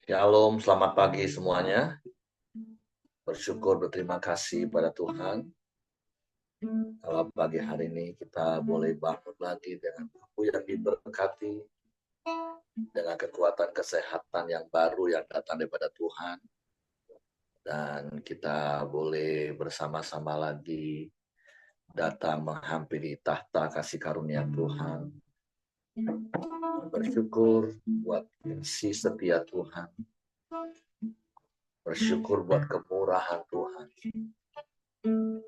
Shalom, selamat pagi semuanya. Bersyukur, berterima kasih pada Tuhan. Kalau pagi hari ini kita boleh bangun lagi dengan tubuh yang diberkati, dengan kekuatan kesehatan yang baru yang datang daripada Tuhan. Dan kita boleh bersama-sama lagi datang menghampiri tahta kasih karunia Tuhan. Bersyukur buat kasih setia Tuhan. Bersyukur buat kemurahan Tuhan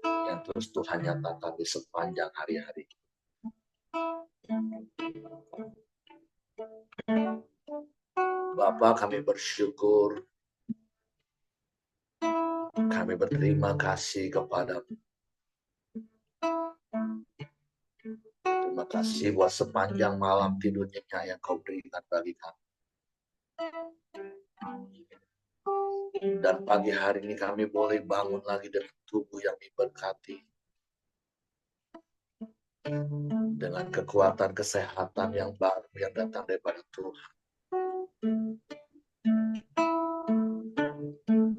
yang terus Tuhan nyatakan di sepanjang hari-hari. Bapa, kami bersyukur, kami berterima kasih kepadamu. Terima kasih buat sepanjang malam tidur nyenyak yang kau berikan bagi kami. Dan pagi hari ini kami boleh bangun lagi dengan tubuh yang diberkati, dengan kekuatan kesehatan yang baru yang datang daripada Tuhan.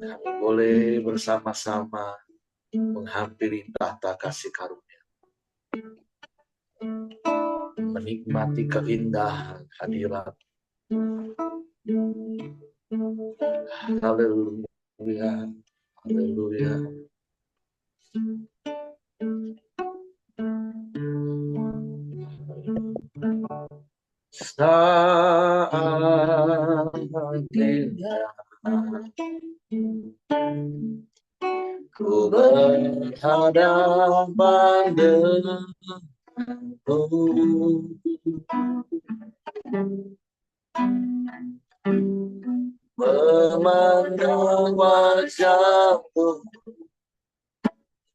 Kami boleh bersama-sama menghampiri tahta kasih karunia, menikmati keindahan hadirat. Haleluya, haleluya. Saatnya ku berhadapan denganmu, memandang wajahmu,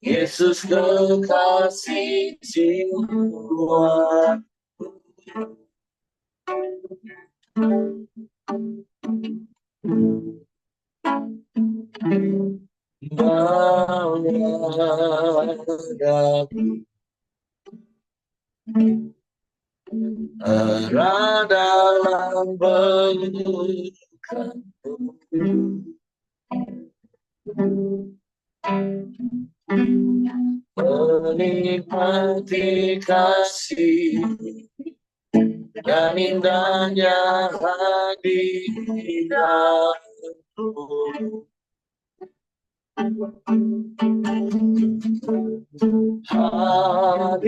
Yesus kekasih jiwa. Era dalam pelukanmu, menikmati kasih dan indahnya hadiratmu. Hadirat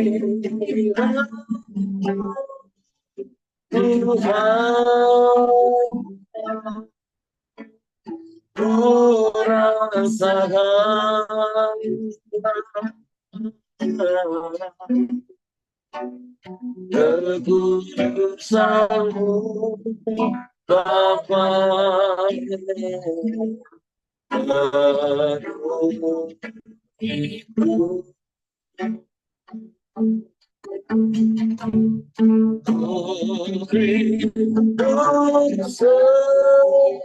Tuhan, ku rasakan kekudusanmu, Bapa, penuh hidup. Ku rindu selalu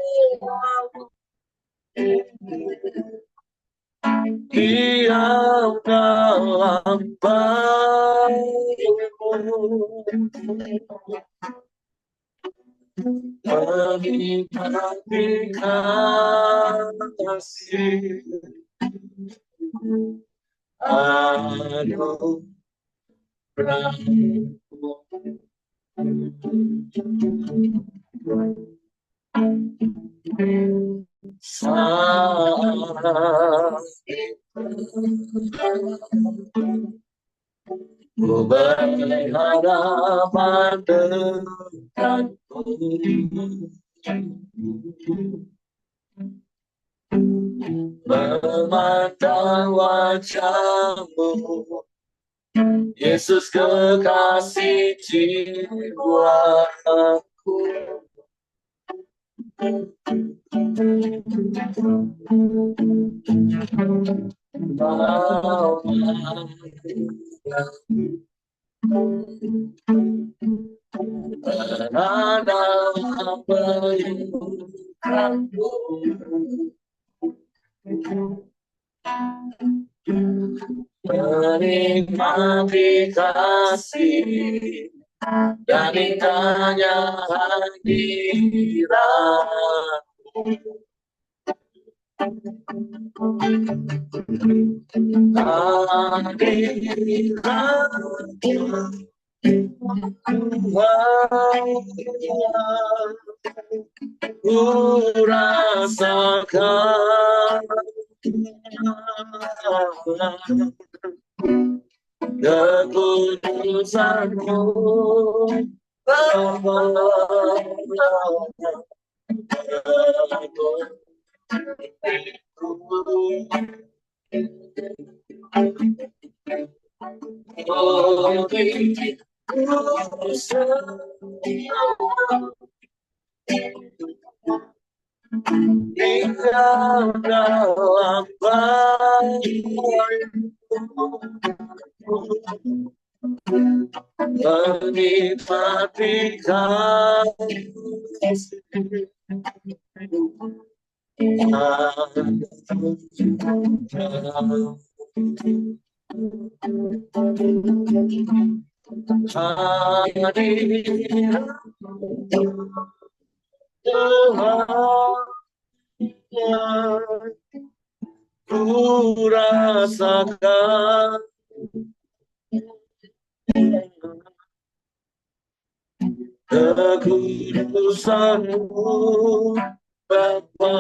diam dalam bait-Mu, menikmati kasih anugerah-Mu. Saat ku berhadapan denganmu, memandang wajahmu, Yesus kekasih jiwaku. Berada pelukanmu, menikmati kasih dan indahnya hadirat. Ku rasakan kekudusanmu, Bapa. Tinggal dalam menikmati kasih. Tuhan, ku rasakan kekudusanmu, Bapa.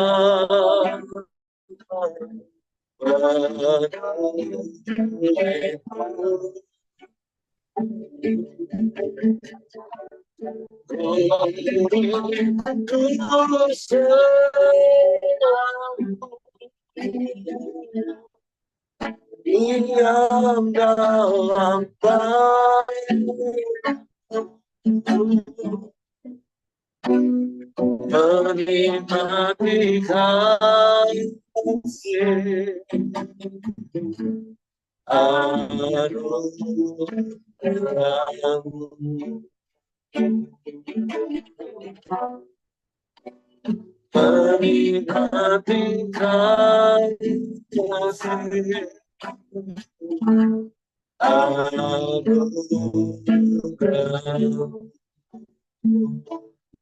Diam dalam menikmati kasih anugerahmu, menikmati kasih anugerahmu.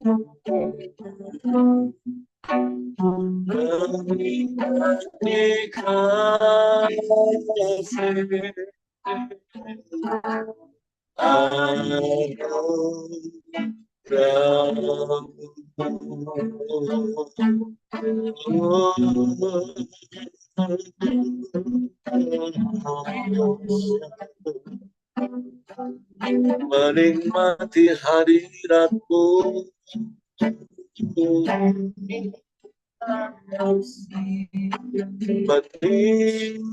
Menikmati kasih menikmati hadiratmu,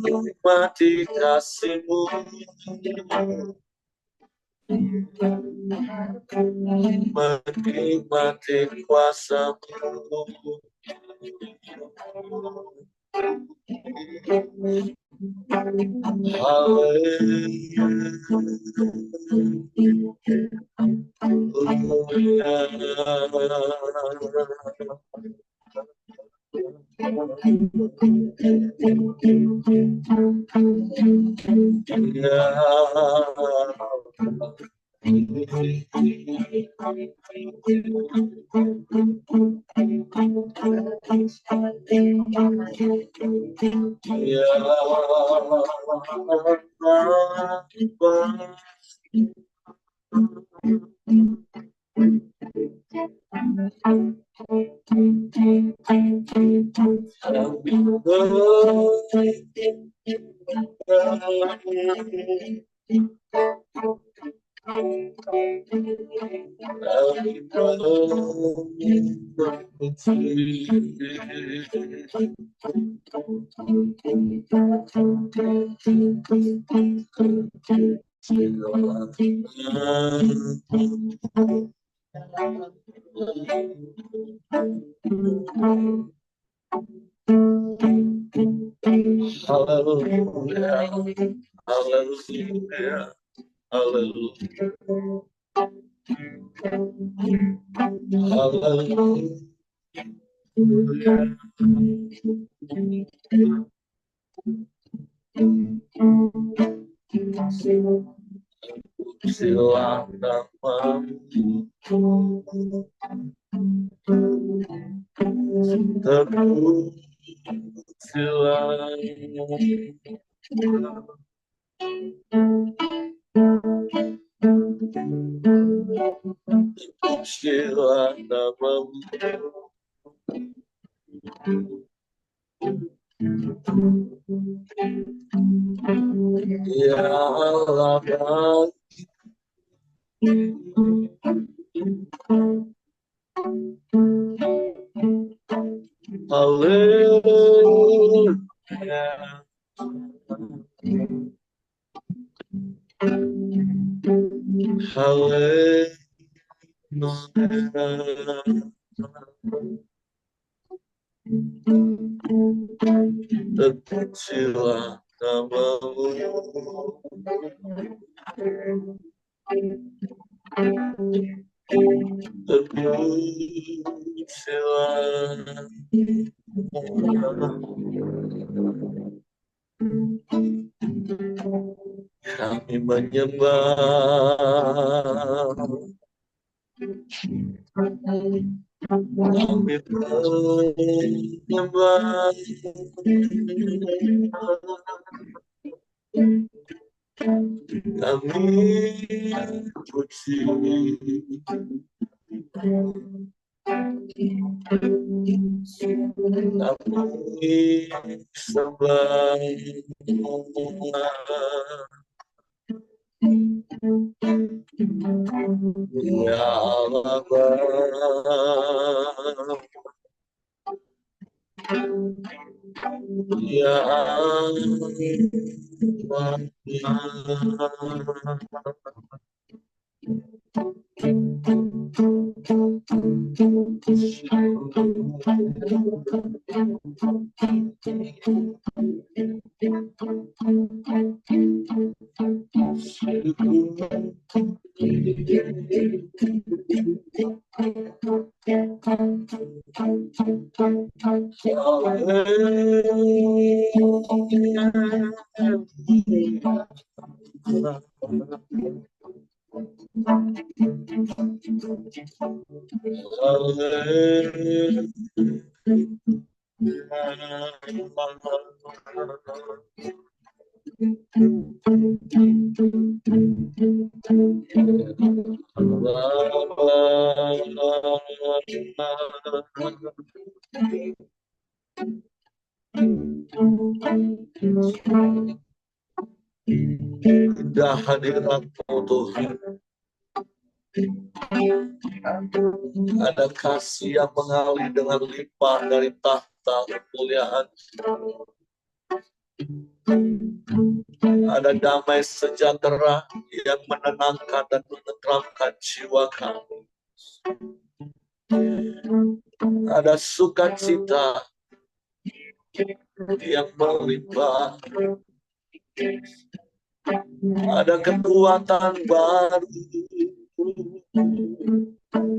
menikmati kasihmu, menikmati kuasamu. Hallelujah, hallelujah, hallelujah, hallelujah. Silang namamu teguh Ya Allah, haleluya. Terpujilah nama-Mu, terpujilah. Kami menyembah, kami menyembah, kami puji, kami sembah. Ya Allah, ya Indah hadirat-Mu Tuhan, ada kasih yang mengalir dengan limpah dari tahta kemuliaan. Ada damai sejahtera yang menenangkan dan menenteramkan jiwa kami. Ada sukacita yang melimpah. Ada kekuatan baru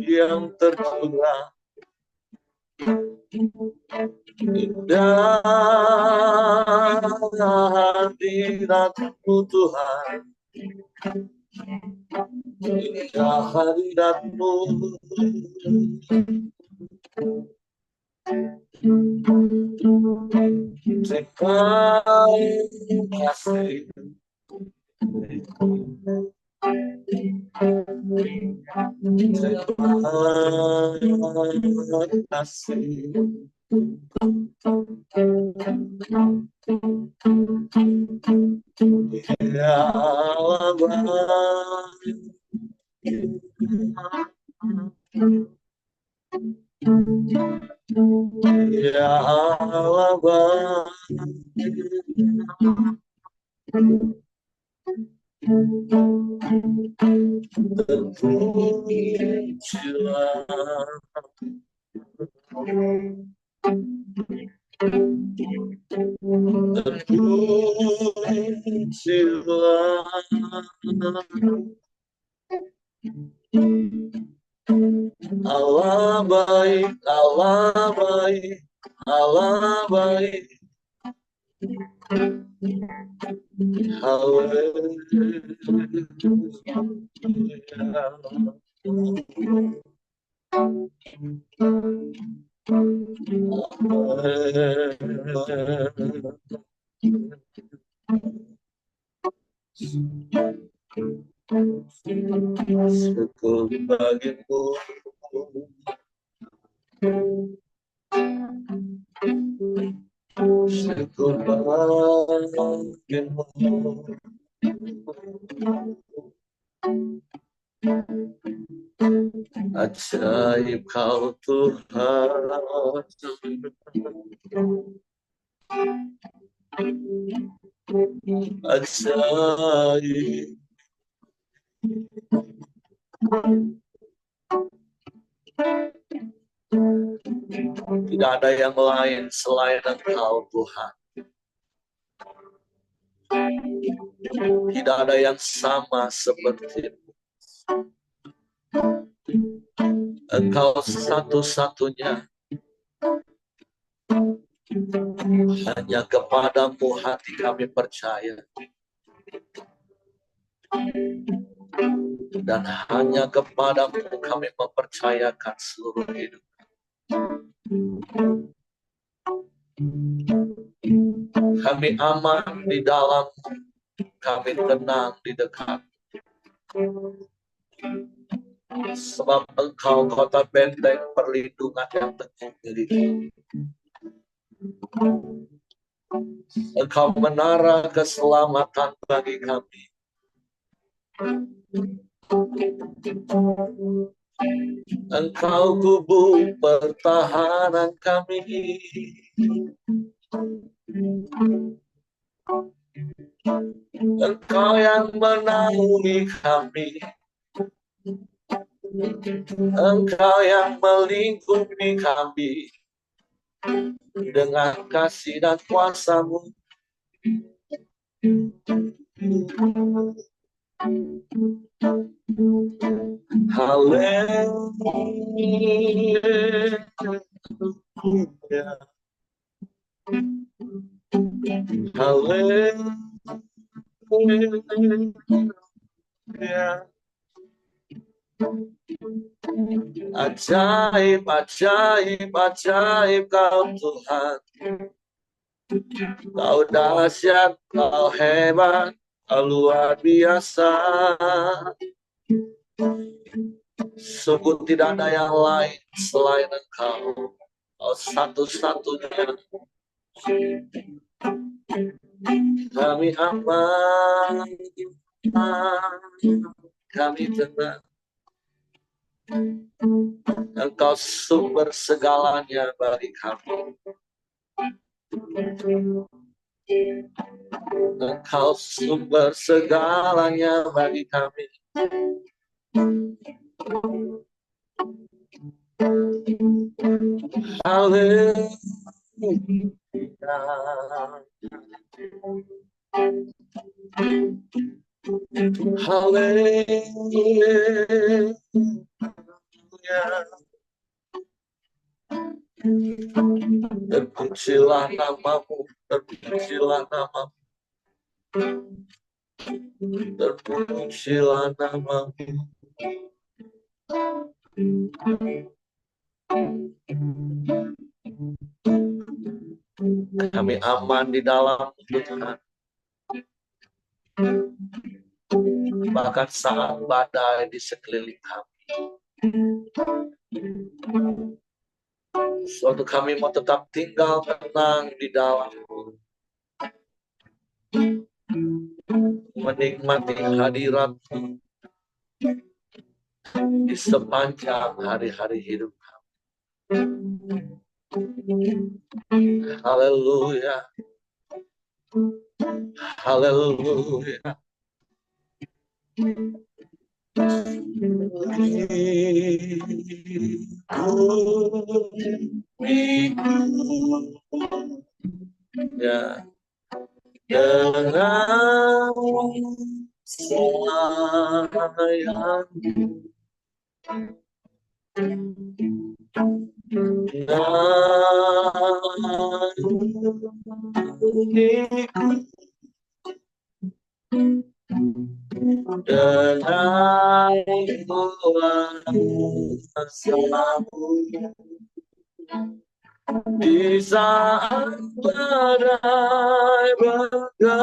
yang tercurah. Indah hadirat-Mu Tuhan, indah hadirat-Mu, terima kasih. Terima kasih. Ya Allah, ya Allah, terpujilah. Terpujilah. Allah baik, Allah baik, Allah baik. bagimu. Syukur bagimu. Ajaib kau Tuhan, ajaib. Tidak ada yang lain selain Engkau Tuhan. Tidak ada yang sama seperti-Mu. Engkau satu-satunya. Hanya kepadamu hati kami percaya. Dan hanya kepadamu kami mempercayakan seluruh hidup. Kami aman di dalam, kami tenang di dekat. Sebab Engkau kota benteng perlindungan yang teguh milik. Engkau menara keselamatan bagi kami. Engkau kubu pertahanan kami. Engkau yang menaungi kami. Engkau yang melingkupi kami dengan kasih dan kuasa-Mu. Haleluya. Haleluya. Ajaib, ajaib, ajaib kau Tuhan. Kau dahsyat, kau hebat, kau luar biasa. Sungguh tidak ada yang lain selain Engkau. Kau satu-satunya. Kami aman, kami tenang. Engkau sumber segalanya bagi kami. Engkau sumber segalanya bagi kami. Haleluya. Haleluya. Terpujilah nama-Mu, terpujilah nama-Mu, terpujilah nama-Mu. Kami aman di dalam Tuhan. Bahkan saat badai di sekeliling kami. Suatu kami mau tetap tinggal tenang di dalam-Mu. Menikmati hadirat-Mu di sepanjang hari-hari hidup kami. Haleluya. Haleluya. Ya, dengan sayang-Mu. Dengan kuasa-Mu di saat badai bergelora,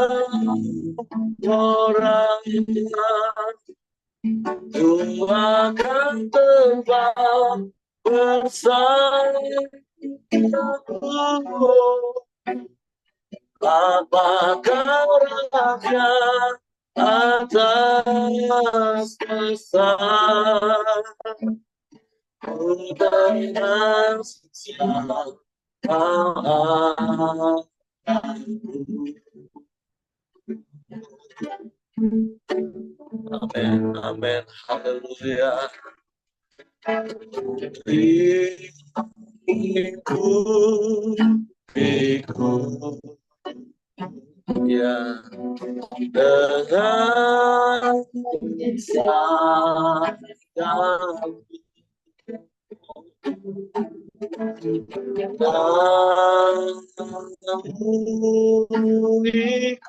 Ku akan terbang bersamamu. Apakah raja atas besar, udara siapa aku. Amin, amin, haleluya. Ikut ya dengan sayang. Kamu ikut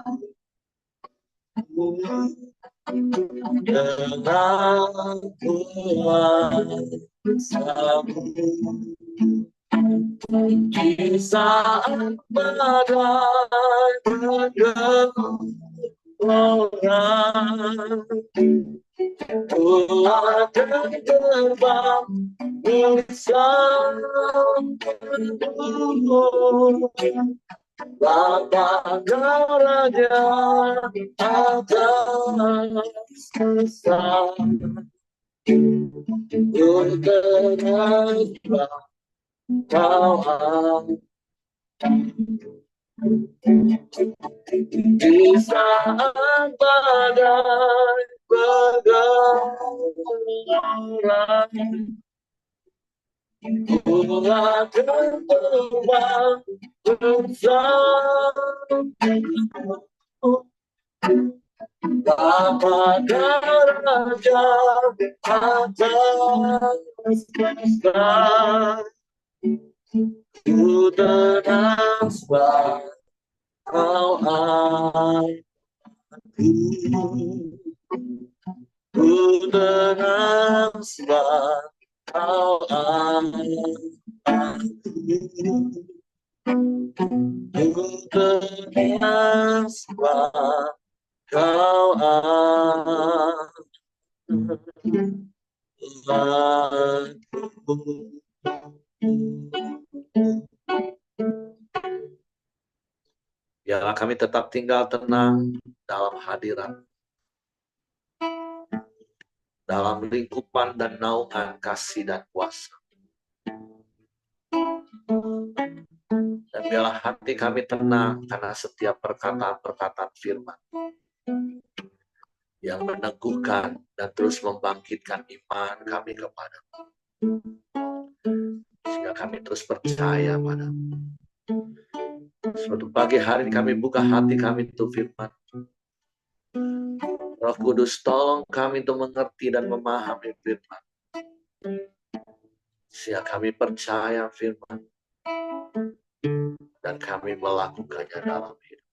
dengan kuasamu. Di saat badai bergelora, ku akan terbang bersamamu. Apakah raja atas besar, untuk kau di saat badai bergelora, ku akan terbang bersamamu. Apakah raja atas besar, ku tenang sebab kau aku. Ku tenang sebab kau aku. Ku tenang sebab kau aku. Biarlah kami tetap tinggal tenang dalam hadirat, dalam lingkupan dan naungan kasih dan kuasa. Dan biarlah hati kami tenang karena setiap perkataan-perkataan firman yang meneguhkan dan terus membangkitkan iman kami kepadamu. Sehingga kami terus percaya padamu. Suatu pagi hari kami buka hati kami untuk firman. Roh Kudus tolong kami untuk mengerti dan memahami firman. Sehingga kami percaya firman dan kami melakukannya dalam hidup.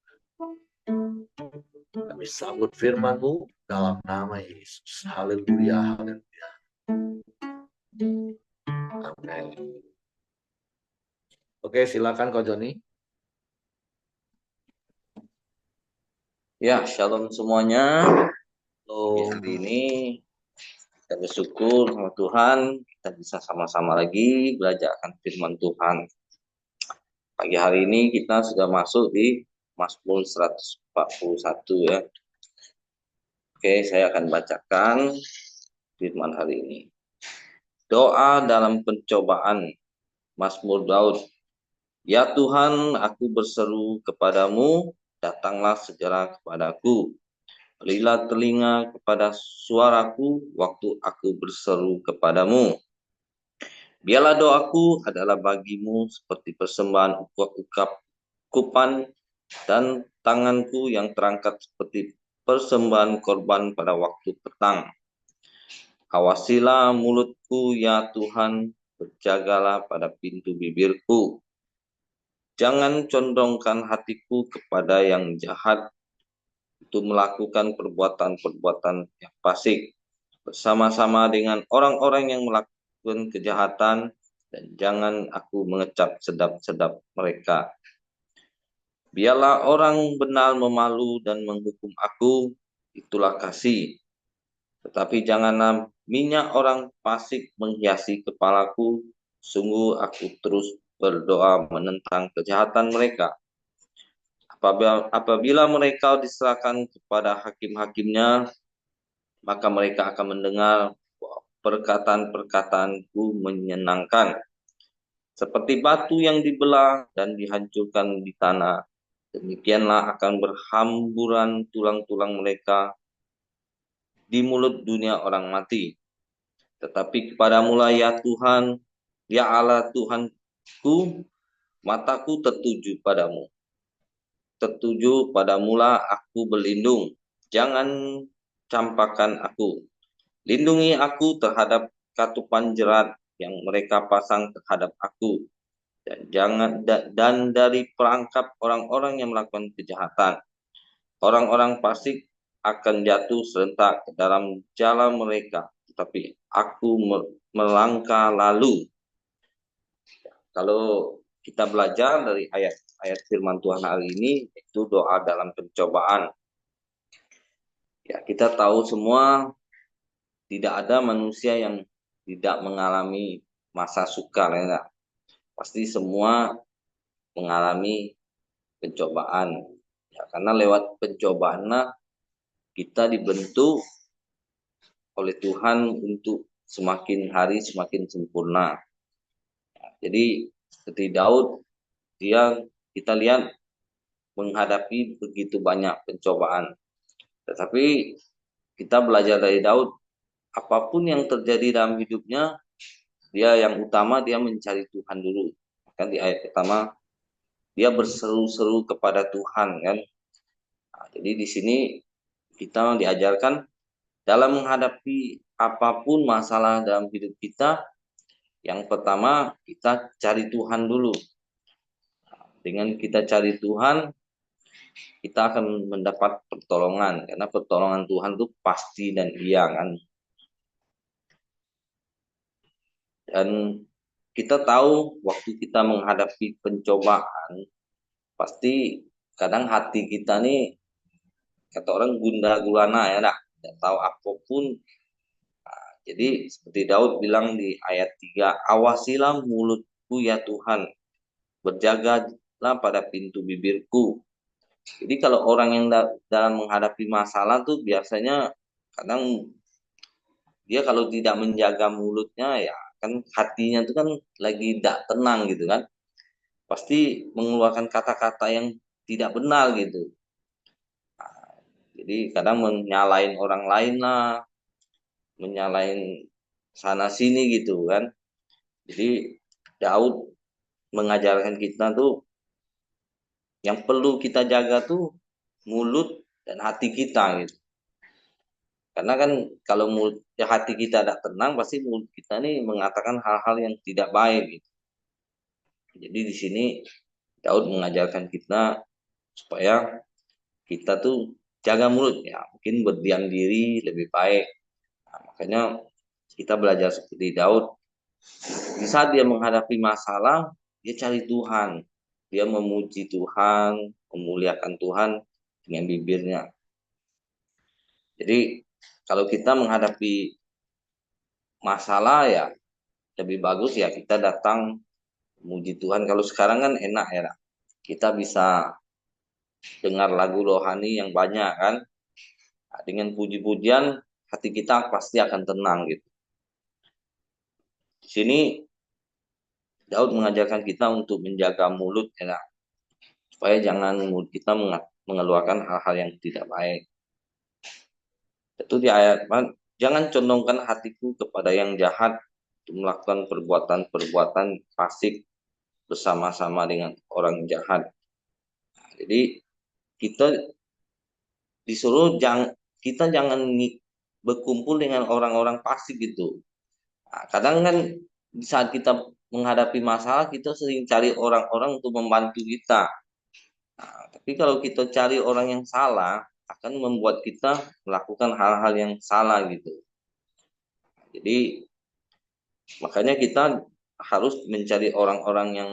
Kami sambut firman-Mu dalam nama Yesus. Haleluya, haleluya. Amin. Oke, silakan Ko Joni. Ya, shalom semuanya. Hari ini kita bersyukur sama Tuhan, kita bisa sama-sama lagi belajar akan firman Tuhan. Pagi hari ini kita sudah masuk di Mazmur 141 ya. Oke, saya akan bacakan firman hari ini. Doa dalam pencobaan, Mazmur Daud. Ya Tuhan, aku berseru kepadamu, datanglah segera kepadaku. Berilah telinga kepada suaraku waktu aku berseru kepadamu. Biarlah doaku adalah bagimu seperti persembahan ukupan dan tanganku yang terangkat seperti persembahan korban pada waktu petang. Awasilah mulutku ya Tuhan, berjagalah pada pintu bibirku. Jangan condongkan hatiku kepada yang jahat, untuk melakukan perbuatan-perbuatan yang fasik bersama-sama dengan orang-orang yang melakukan kejahatan, dan jangan aku mengecap sedap-sedap mereka. Biarlah orang benar memalu dan menghukum aku, itulah kasih. Tetapi janganlah minyak orang fasik menghiasi kepalaku. Sungguh aku terus berdoa menentang kejahatan mereka. Apabila mereka diserahkan kepada hakim-hakimnya, maka mereka akan mendengar perkataan-perkataanku menyenangkan. Seperti batu yang dibelah dan dihancurkan di tanah, demikianlah akan berhamburan tulang-tulang mereka di mulut dunia orang mati. Tetapi kepadamu lah ya Tuhan, ya Allah Tuhanku, mataku tertuju padamu. Tertuju padamulah aku berlindung. Jangan campakkan aku. Lindungi aku terhadap katupan jerat yang mereka pasang terhadap aku. Dan dari perangkap orang-orang yang melakukan kejahatan. Orang-orang fasik akan jatuh serentak ke dalam jalan mereka, tetapi aku melangkah lalu. Kalau kita belajar dari ayat firman Tuhan hari ini, itu doa dalam pencobaan. Ya, kita tahu semua tidak ada manusia yang tidak mengalami masa sukar, ya. Pasti semua mengalami pencobaan. Ya, karena lewat pencobaan kita dibentuk oleh Tuhan untuk semakin hari semakin sempurna. Jadi seperti Daud, kita lihat menghadapi begitu banyak pencobaan. Tetapi kita belajar dari Daud, apapun yang terjadi dalam hidupnya, dia yang utama dia mencari Tuhan dulu. Kan di ayat pertama dia berseru-seru kepada Tuhan kan. Nah, jadi di sini kita diajarkan dalam menghadapi apapun masalah dalam hidup kita, yang pertama kita cari Tuhan dulu. Dengan kita cari Tuhan, kita akan mendapat pertolongan. Karena pertolongan Tuhan itu pasti dan iya kan. Dan kita tahu waktu kita menghadapi pencobaan, pasti kadang hati kita nih, kata orang gundah gulana ya, tidak tahu apapun. Jadi seperti Daud bilang di ayat 3, awasilah mulutku ya Tuhan, berjagalah pada pintu bibirku. Jadi kalau orang yang dalam menghadapi masalah tuh biasanya kadang dia kalau tidak menjaga mulutnya ya kan hatinya tuh kan lagi tidak tenang gitu kan. Pasti mengeluarkan kata-kata yang tidak benar gitu. Jadi kadang menyalahin orang lain lah, menyalahin sana sini gitu kan. Jadi Daud mengajarkan kita tuh yang perlu kita jaga tuh mulut dan hati kita gitu. Karena kan kalau mulut ya hati kita tidak tenang, pasti mulut kita nih mengatakan hal-hal yang tidak baik gitu. Jadi di sini Daud mengajarkan kita supaya kita tuh jaga mulut ya, mungkin berdiam diri lebih baik. Nah, makanya kita belajar seperti Daud. Di saat dia menghadapi masalah, dia cari Tuhan. Dia memuji Tuhan, memuliakan Tuhan dengan bibirnya. Jadi kalau kita menghadapi masalah ya lebih bagus ya kita datang memuji Tuhan. Kalau sekarang kan enak ya, kita bisa dengar lagu rohani yang banyak kan. Nah, dengan puji-pujian hati kita pasti akan tenang gitu. Di sini Daud mengajarkan kita untuk menjaga mulut ya, supaya jangan mulut kita mengeluarkan hal-hal yang tidak baik. Itu di ayat, jangan condongkan hatiku kepada yang jahat untuk melakukan perbuatan-perbuatan fasik bersama-sama dengan orang jahat. Nah, jadi kita disuruh kita jangan berkumpul dengan orang-orang fasik gitu. Nah, kadang kan di saat kita menghadapi masalah kita sering cari orang-orang untuk membantu kita. Nah, tapi kalau kita cari orang yang salah akan membuat kita melakukan hal-hal yang salah gitu. Jadi makanya kita harus mencari orang-orang yang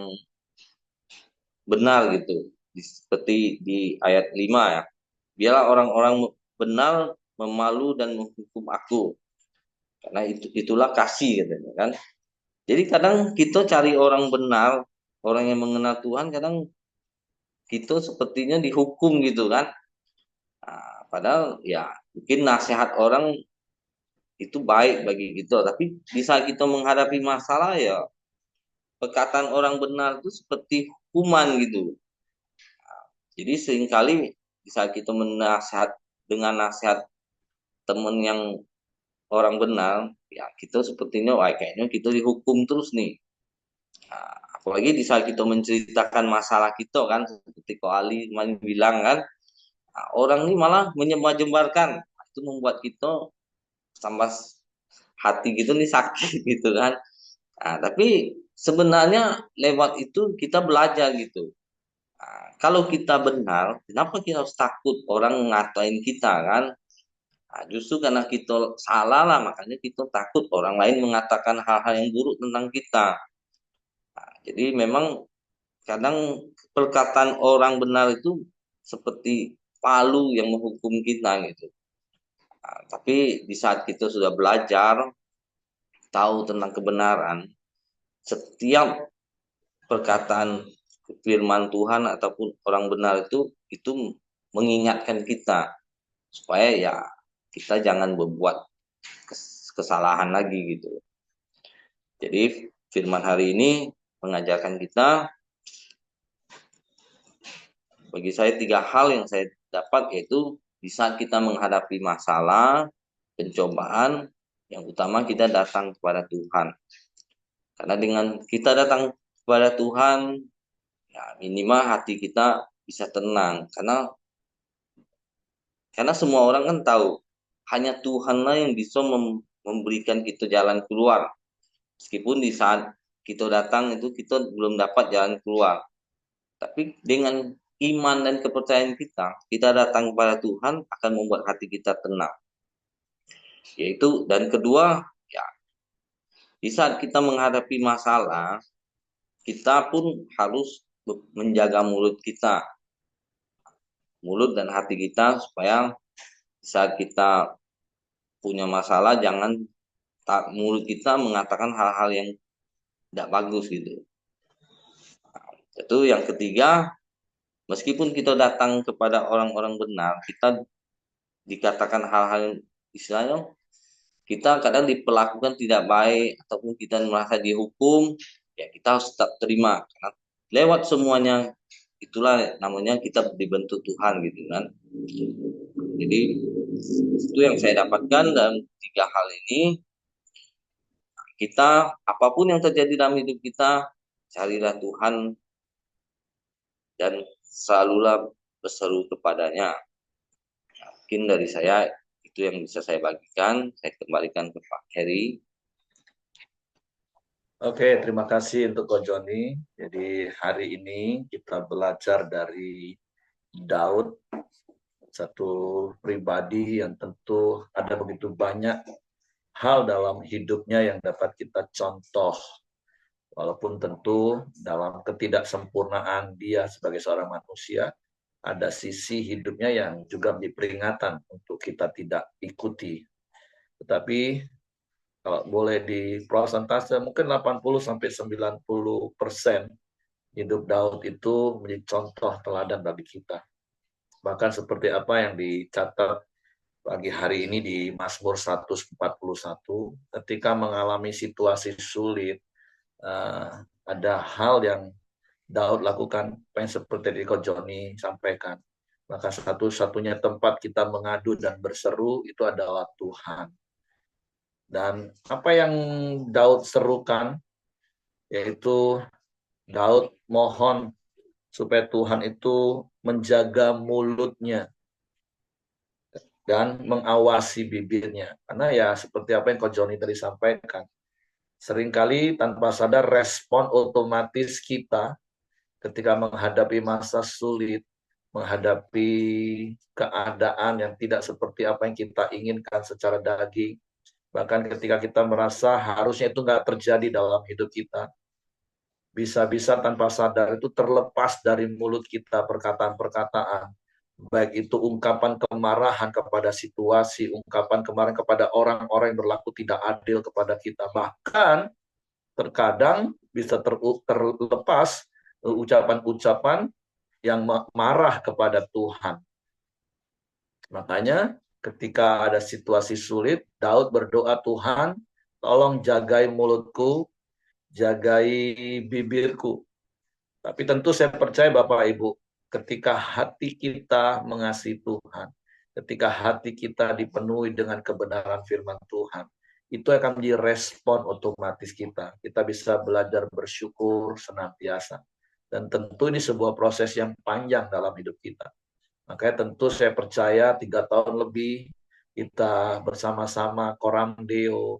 benar gitu. Seperti di ayat 5 ya. Biarlah orang-orang benar memalu dan menghukum aku. Karena itulah kasih katanya kan. Jadi kadang kita cari orang benar, orang yang mengenal Tuhan, kadang kita sepertinya dihukum gitu kan. Nah, padahal ya mungkin nasihat orang itu baik bagi kita, tapi bisa kita menghadapi masalah ya perkataan orang benar itu seperti hukuman gitu. Jadi seringkali bisa kita menasihat dengan nasihat teman yang orang benar, ya kita sepertinya wah kayaknya kita dihukum terus nih. Nah, apalagi di saat kita menceritakan masalah kita kan, seperti Ko Ali kemarin bilang kan, nah, orang ini malah menyebar-jembarkan. Itu membuat kita tambah hati gitu nih sakit gitu kan. Nah, tapi sebenarnya lewat itu kita belajar gitu. Nah, kalau kita benar, kenapa kita harus takut orang ngatain kita kan? Nah, justru karena kita salah lah, makanya kita takut orang lain mengatakan hal-hal yang buruk tentang kita. Nah, jadi memang kadang perkataan orang benar itu seperti palu yang menghukum kita gitu. Nah, tapi di saat kita sudah belajar, tahu tentang kebenaran, setiap perkataan firman Tuhan ataupun orang benar itu mengingatkan kita supaya ya kita jangan berbuat kesalahan lagi gitu. Jadi firman hari ini mengajarkan kita, bagi saya 3 hal yang saya dapat, yaitu di saat kita menghadapi masalah, pencobaan, yang utama kita datang kepada Tuhan. Karena dengan kita datang kepada Tuhan, ya minimal hati kita bisa tenang. Karena semua orang kan tahu, hanya Tuhanlah yang bisa memberikan kita jalan keluar. Meskipun di saat kita datang itu kita belum dapat jalan keluar. Tapi dengan iman dan kepercayaan kita datang kepada Tuhan akan membuat hati kita tenang. Yaitu dan kedua, ya di saat kita menghadapi masalah, kita pun harus menjaga mulut dan hati kita supaya saat kita punya masalah jangan mulut kita mengatakan hal-hal yang tidak bagus gitu. Itu yang ketiga, meskipun kita datang kepada orang-orang benar, kita dikatakan hal-hal istilahnya kita kadang diperlakukan tidak baik ataupun kita merasa dihukum, ya kita harus tetap terima karena lewat semuanya itulah namanya kita dibentuk Tuhan gitu kan. Jadi itu yang saya dapatkan dalam 3 hal ini. Kita apapun yang terjadi dalam hidup kita, carilah Tuhan dan selalulah berseru kepadanya. Mungkin dari saya itu yang bisa saya bagikan. Saya kembalikan ke Pak Heri. Oke, terima kasih untuk Ko Joni. Jadi hari ini kita belajar dari Daud, satu pribadi yang tentu ada begitu banyak hal dalam hidupnya yang dapat kita contoh. Walaupun tentu dalam ketidaksempurnaan dia sebagai seorang manusia, ada sisi hidupnya yang juga menjadi peringatan untuk kita tidak ikuti. Tetapi kalau boleh di prosentase mungkin 80-90% hidup Daud itu menjadi contoh teladan bagi kita. Bahkan seperti apa yang dicatat pagi hari ini di Mazmur 141, ketika mengalami situasi sulit, ada hal yang Daud lakukan, yang seperti tadi Ko Joni sampaikan. Maka satu-satunya tempat kita mengadu dan berseru itu adalah Tuhan. Dan apa yang Daud serukan, yaitu Daud mohon supaya Tuhan itu menjaga mulutnya dan mengawasi bibirnya. Karena ya seperti apa yang Ko Joni tadi sampaikan, seringkali tanpa sadar respon otomatis kita ketika menghadapi masa sulit, menghadapi keadaan yang tidak seperti apa yang kita inginkan secara daging, bahkan ketika kita merasa harusnya itu nggak terjadi dalam hidup kita, bisa-bisa tanpa sadar itu terlepas dari mulut kita perkataan-perkataan baik itu ungkapan kemarahan kepada situasi, ungkapan kemarahan kepada orang-orang yang berlaku tidak adil kepada kita. Bahkan terkadang bisa terlepas ucapan-ucapan yang marah kepada Tuhan. Makanya ketika ada situasi sulit, Daud berdoa, Tuhan, tolong jagai mulutku, jagai bibirku. Tapi tentu saya percaya Bapak Ibu, ketika hati kita mengasihi Tuhan, ketika hati kita dipenuhi dengan kebenaran firman Tuhan, itu akan menjadi respon otomatis kita. Kita bisa belajar bersyukur senantiasa. Dan tentu ini sebuah proses yang panjang dalam hidup kita. Makanya tentu saya percaya 3 tahun lebih kita bersama-sama Koram Deo,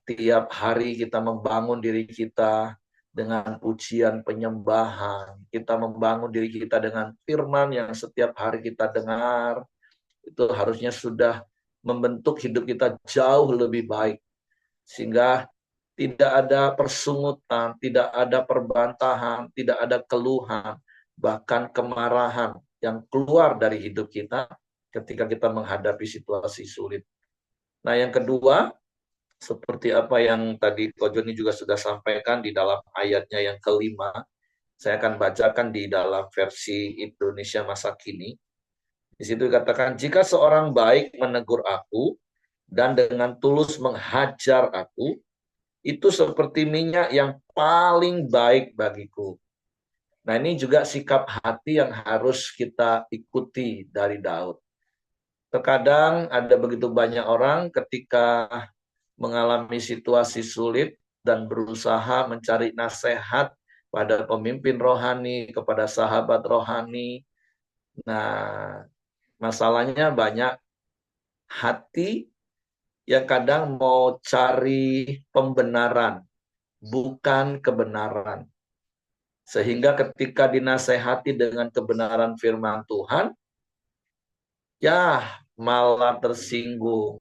tiap hari kita membangun diri kita dengan pujian penyembahan. Kita membangun diri kita dengan firman yang setiap hari kita dengar. Itu harusnya sudah membentuk hidup kita jauh lebih baik. Sehingga tidak ada persungutan, tidak ada perbantahan, tidak ada keluhan, bahkan kemarahan yang keluar dari hidup kita ketika kita menghadapi situasi sulit. Nah, yang kedua, seperti apa yang tadi Ko Joni juga sudah sampaikan di dalam ayatnya yang kelima, saya akan bacakan di dalam versi Indonesia masa kini. Di situ dikatakan, jika seorang baik menegur aku dan dengan tulus menghajar aku, itu seperti minyak yang paling baik bagiku. Nah, ini juga sikap hati yang harus kita ikuti dari Daud. Terkadang ada begitu banyak orang ketika mengalami situasi sulit dan berusaha mencari nasihat pada pemimpin rohani, kepada sahabat rohani. Nah, masalahnya banyak hati yang kadang mau cari pembenaran, bukan kebenaran. Sehingga ketika dinasehati dengan kebenaran firman Tuhan, ya malah tersinggung,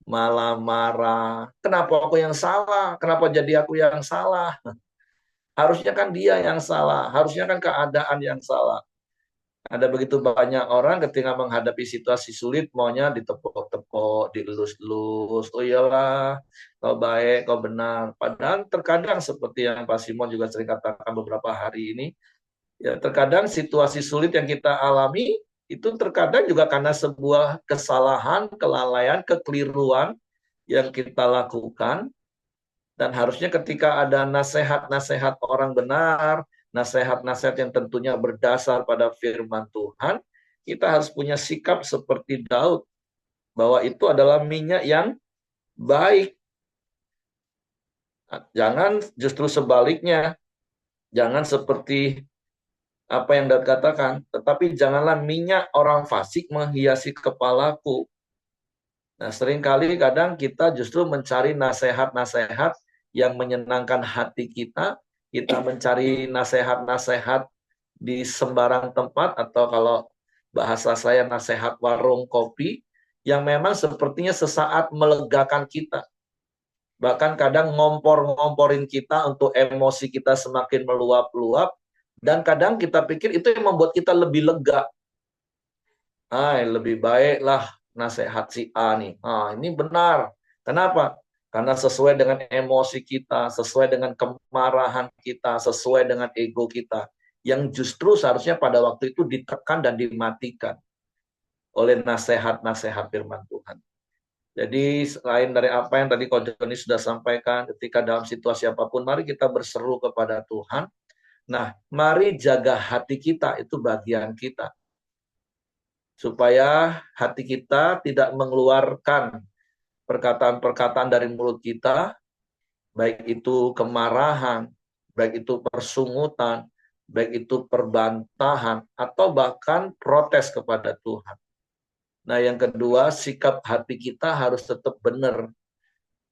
malah marah. Kenapa aku yang salah? Kenapa jadi aku yang salah? Harusnya kan dia yang salah, harusnya kan keadaan yang salah. Ada begitu banyak orang ketika menghadapi situasi sulit, maunya ditepuk-tepuk, dielus-elus. Oh iyalah, kau baik, kau benar. Padahal terkadang seperti yang Pak Simon juga sering katakan beberapa hari ini, ya terkadang situasi sulit yang kita alami, itu terkadang juga karena sebuah kesalahan, kelalaian, kekeliruan yang kita lakukan. Dan harusnya ketika ada nasihat-nasihat orang benar, nasihat-nasihat yang tentunya berdasar pada firman Tuhan, kita harus punya sikap seperti Daud, bahwa itu adalah minyak yang baik. Jangan justru sebaliknya, jangan seperti apa yang Daud katakan, tetapi janganlah minyak orang fasik menghiasi kepalaku. Nah, seringkali kadang kita justru mencari nasihat-nasihat yang menyenangkan hati kita mencari nasihat-nasihat di sembarang tempat, atau kalau bahasa saya nasihat warung kopi, yang memang sepertinya sesaat melegakan kita. Bahkan kadang ngompor-ngomporin kita untuk emosi kita semakin meluap-luap, dan kadang kita pikir itu yang membuat kita lebih lega. Lebih baiklah nasihat si A nih. Ini benar. Kenapa? Karena sesuai dengan emosi kita, sesuai dengan kemarahan kita, sesuai dengan ego kita. Yang justru seharusnya pada waktu itu ditekan dan dimatikan oleh nasihat-nasihat firman Tuhan. Jadi selain dari apa yang tadi Ko Joni sudah sampaikan, ketika dalam situasi apapun, mari kita berseru kepada Tuhan. Nah, mari jaga hati kita, itu bagian kita. Supaya hati kita tidak mengeluarkan perkataan-perkataan dari mulut kita, baik itu kemarahan, baik itu persungutan, baik itu perbantahan, atau bahkan protes kepada Tuhan. Nah, yang kedua, sikap hati kita harus tetap benar.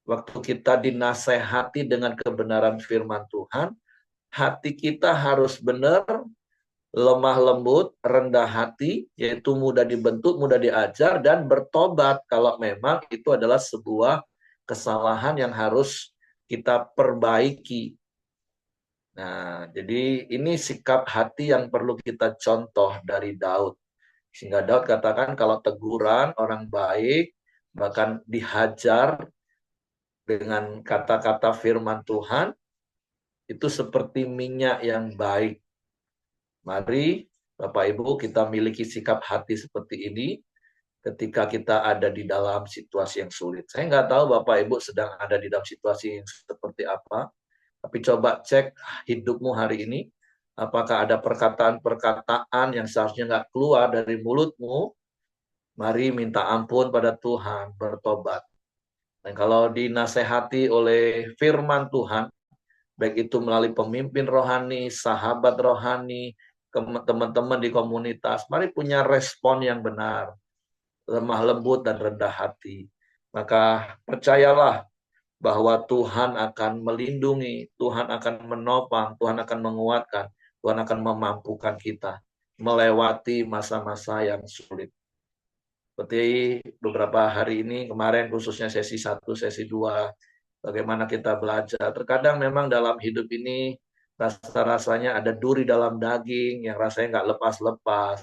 Waktu kita dinasehati dengan kebenaran firman Tuhan, hati kita harus benar, lemah lembut, rendah hati, yaitu mudah dibentuk, mudah diajar, dan bertobat kalau memang itu adalah sebuah kesalahan yang harus kita perbaiki. Nah, jadi ini sikap hati yang perlu kita contoh dari Daud. Sehingga Daud katakan kalau teguran orang baik, bahkan dihajar dengan kata-kata firman Tuhan, itu seperti minyak yang baik. Mari Bapak Ibu kita miliki sikap hati seperti ini ketika kita ada di dalam situasi yang sulit. Saya nggak tahu Bapak Ibu sedang ada di dalam situasi yang seperti apa, tapi coba cek hidupmu hari ini. Apakah ada perkataan-perkataan yang seharusnya nggak keluar dari mulutmu? Mari minta ampun pada Tuhan, bertobat. Dan kalau dinasehati oleh firman Tuhan, baik itu melalui pemimpin rohani, sahabat rohani, teman-teman di komunitas, mari punya respon yang benar, lemah lembut dan rendah hati. Maka percayalah bahwa Tuhan akan melindungi, Tuhan akan menopang, Tuhan akan menguatkan, Tuhan akan memampukan kita melewati masa-masa yang sulit. Seperti beberapa hari ini, kemarin khususnya sesi 1, sesi 2, bagaimana kita belajar. Terkadang memang dalam hidup ini, rasa-rasanya ada duri dalam daging yang rasanya nggak lepas-lepas.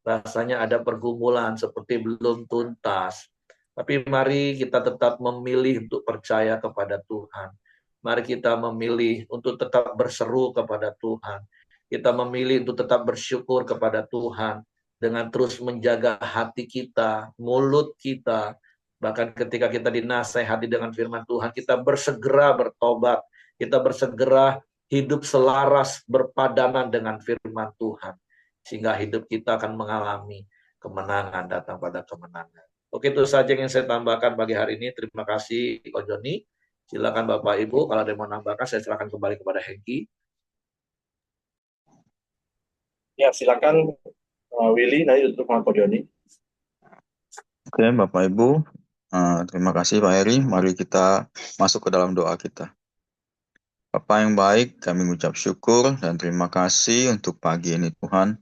Rasanya ada pergumulan seperti belum tuntas. Tapi mari kita tetap memilih untuk percaya kepada Tuhan. Mari kita memilih untuk tetap berseru kepada Tuhan. Kita memilih untuk tetap bersyukur kepada Tuhan dengan terus menjaga hati kita, mulut kita. Bahkan ketika kita dinasehati dengan firman Tuhan, kita bersegera bertobat, kita bersegera hidup selaras berpadanan dengan firman Tuhan. Sehingga hidup kita akan mengalami kemenangan, datang pada kemenangan. Oke, itu saja yang saya tambahkan pagi hari ini. Terima kasih, Ko Joni. Silakan Bapak Ibu, kalau ada yang mau nambahkan, saya silakan kembali kepada Hengki. Ya, silakan Willy, nanti tutup sama Ko Joni. Oke, Bapak Ibu, terima kasih Pak Heri. Mari kita masuk ke dalam doa kita. Bapa yang baik, kami mengucap syukur dan terima kasih untuk pagi ini Tuhan.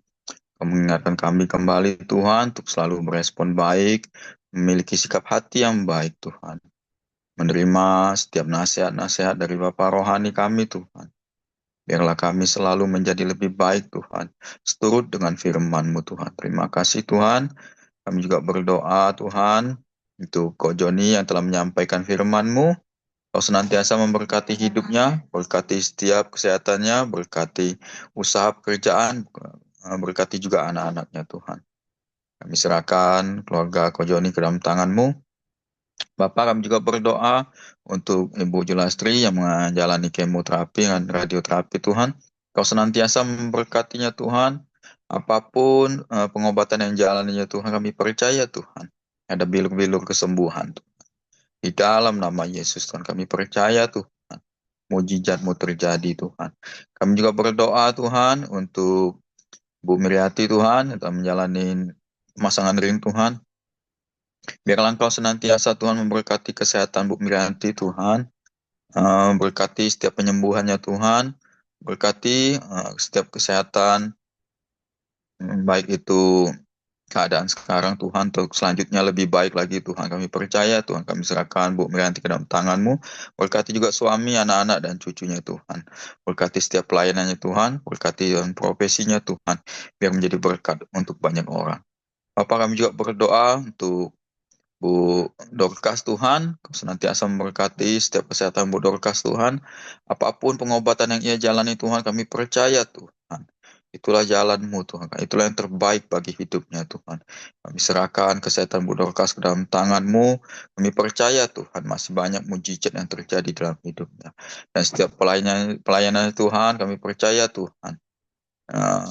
Kau mengingatkan kami kembali Tuhan untuk selalu berespon baik, memiliki sikap hati yang baik Tuhan. Menerima setiap nasihat-nasihat dari Bapa rohani kami Tuhan. Biarlah kami selalu menjadi lebih baik Tuhan, seturut dengan firman-Mu Tuhan. Terima kasih Tuhan. Kami juga berdoa Tuhan untuk Ko Joni yang telah menyampaikan firman-Mu. Kau senantiasa memberkati hidupnya, berkati setiap kesehatannya, berkati usaha pekerjaan, berkati juga anak-anaknya Tuhan. Kami serahkan keluarga Ko Joni ke dalam tangan-Mu. Bapak, kami juga berdoa untuk Ibu Julastri yang menjalani kemoterapi dan radioterapi Tuhan. Kau senantiasa memberkatinya Tuhan. Apapun pengobatan yang jalaninya Tuhan, kami percaya Tuhan. Ada bilur-bilur kesembuhan Tuhan. Di dalam nama Yesus Tuhan, kami percaya Tuhan. Mujizat-Mu terjadi Tuhan. Kami juga berdoa Tuhan untuk Bu Miriati Tuhan yang telah menjalani pemasangan ring Tuhan. Biarlah Engkau senantiasa Tuhan memberkati kesehatan Bu Mirianti Tuhan, berkati setiap penyembuhannya Tuhan, berkati setiap kesehatan, baik itu keadaan sekarang Tuhan, untuk selanjutnya lebih baik lagi Tuhan. Kami percaya Tuhan, kami serahkan Bu Mirianti ke dalam tangan-Mu, berkati juga suami, anak-anak, dan cucunya Tuhan. Berkati setiap pelayanannya Tuhan, berkati dan profesinya Tuhan, biar menjadi berkat untuk banyak orang. Bapak, kami juga berdoa untuk Bu Dorcas Tuhan, Kau senantiasa memberkati setiap kesehatan Bu Dorcas Tuhan. Apapun pengobatan yang ia jalani Tuhan, kami percaya Tuhan. Itulah jalan-Mu Tuhan, itulah yang terbaik bagi hidupnya Tuhan. Kami serahkan kesehatan Bu Dorcas ke dalam tangan-Mu. Kami percaya Tuhan, masih banyak mujizat yang terjadi dalam hidupnya. Dan setiap pelayanan Tuhan, kami percaya Tuhan.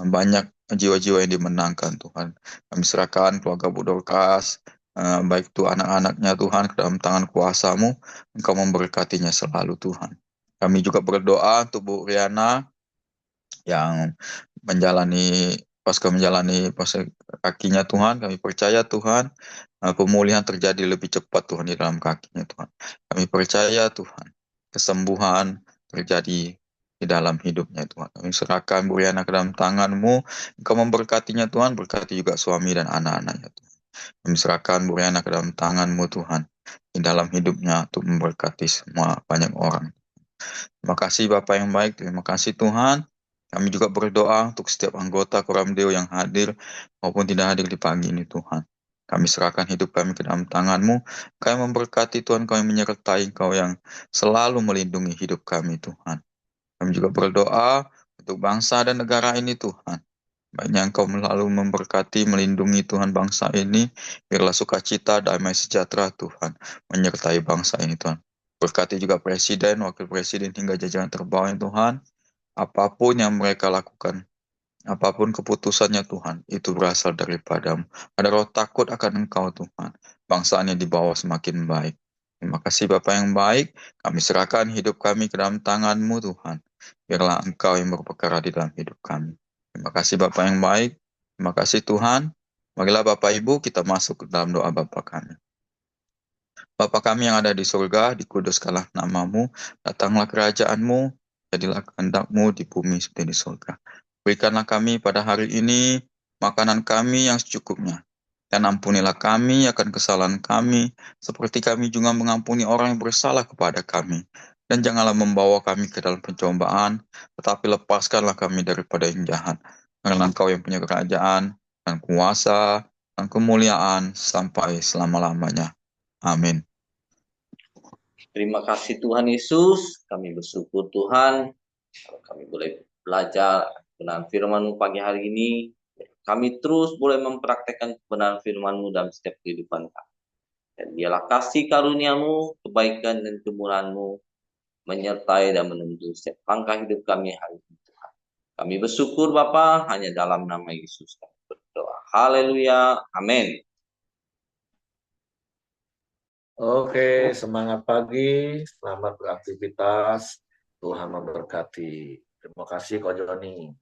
Banyak jiwa-jiwa yang dimenangkan Tuhan. Kami serahkan keluarga Bu Dorcas, baik itu anak-anaknya Tuhan ke dalam tangan kuasa-Mu. Engkau memberkatinya selalu Tuhan. Kami juga berdoa untuk Bu Riana yang menjalani pasca kakinya Tuhan. Kami percaya Tuhan, pemulihan terjadi lebih cepat Tuhan di dalam kakinya Tuhan. Kami percaya Tuhan, kesembuhan terjadi di dalam hidupnya Tuhan. Kami serahkan Bu Riana ke dalam tangan-Mu. Engkau memberkatinya Tuhan, berkati juga suami dan anak-anaknya Tuhan. Kami serahkan Bu Riana ke dalam tangan-Mu Tuhan, di dalam hidupnya untuk memberkati semua banyak orang. Terima kasih Bapak yang baik, terima kasih Tuhan. Kami juga berdoa untuk setiap anggota Koramdeo yang hadir maupun tidak hadir di pagi ini Tuhan. Kami serahkan hidup kami ke dalam tangan-Mu. Kau yang memberkati Tuhan, Kau yang menyertai, Kau yang selalu melindungi hidup kami Tuhan. Kami juga berdoa untuk bangsa dan negara ini Tuhan. Baiknya Engkau selalu memberkati, melindungi Tuhan bangsa ini. Biarlah sukacita, damai sejahtera Tuhan menyertai bangsa ini Tuhan. Berkati juga Presiden, Wakil Presiden hingga jajaran terbawah Tuhan. Apapun yang mereka lakukan, apapun keputusannya Tuhan, itu berasal daripada-Mu. Ada roh takut akan Engkau Tuhan. Bangsaan yang dibawa semakin baik. Terima kasih Bapa yang baik. Kami serahkan hidup kami ke dalam tangan-Mu Tuhan. Biarlah Engkau yang berperkara di dalam hidup kami. Terima kasih Bapa yang baik. Terima kasih Tuhan. Marilah Bapak Ibu kita masuk ke dalam doa Bapa kami. Bapa kami yang ada di surga, dikuduskanlah nama-Mu, datanglah kerajaan-Mu, jadilah kehendak-Mu di bumi seperti di surga. Berikanlah kami pada hari ini makanan kami yang secukupnya. Dan ampunilah kami akan kesalahan kami, seperti kami juga mengampuni orang yang bersalah kepada kami. Dan janganlah membawa kami ke dalam pencobaan, tetapi lepaskanlah kami daripada yang jahat. Karena Engkau yang punya kerajaan, dan kuasa, dan kemuliaan, sampai selama-lamanya. Amin. Terima kasih Tuhan Yesus. Kami bersyukur Tuhan kalau kami boleh belajar kebenaran firman-Mu pagi hari ini. Kami terus boleh mempraktekkan kebenaran firman-Mu dalam setiap kehidupan kami. Dan biarlah kasih karunia-Mu, kebaikan dan kemurahan-Mu menyertai dan menuntun setiap langkah hidup kami hari ini Tuhan. Kami bersyukur Bapa, hanya dalam nama Yesus kami berdoa. Haleluya. Amin. Oke, semangat pagi, selamat beraktivitas. Tuhan memberkati. Terima kasih Ko Joni.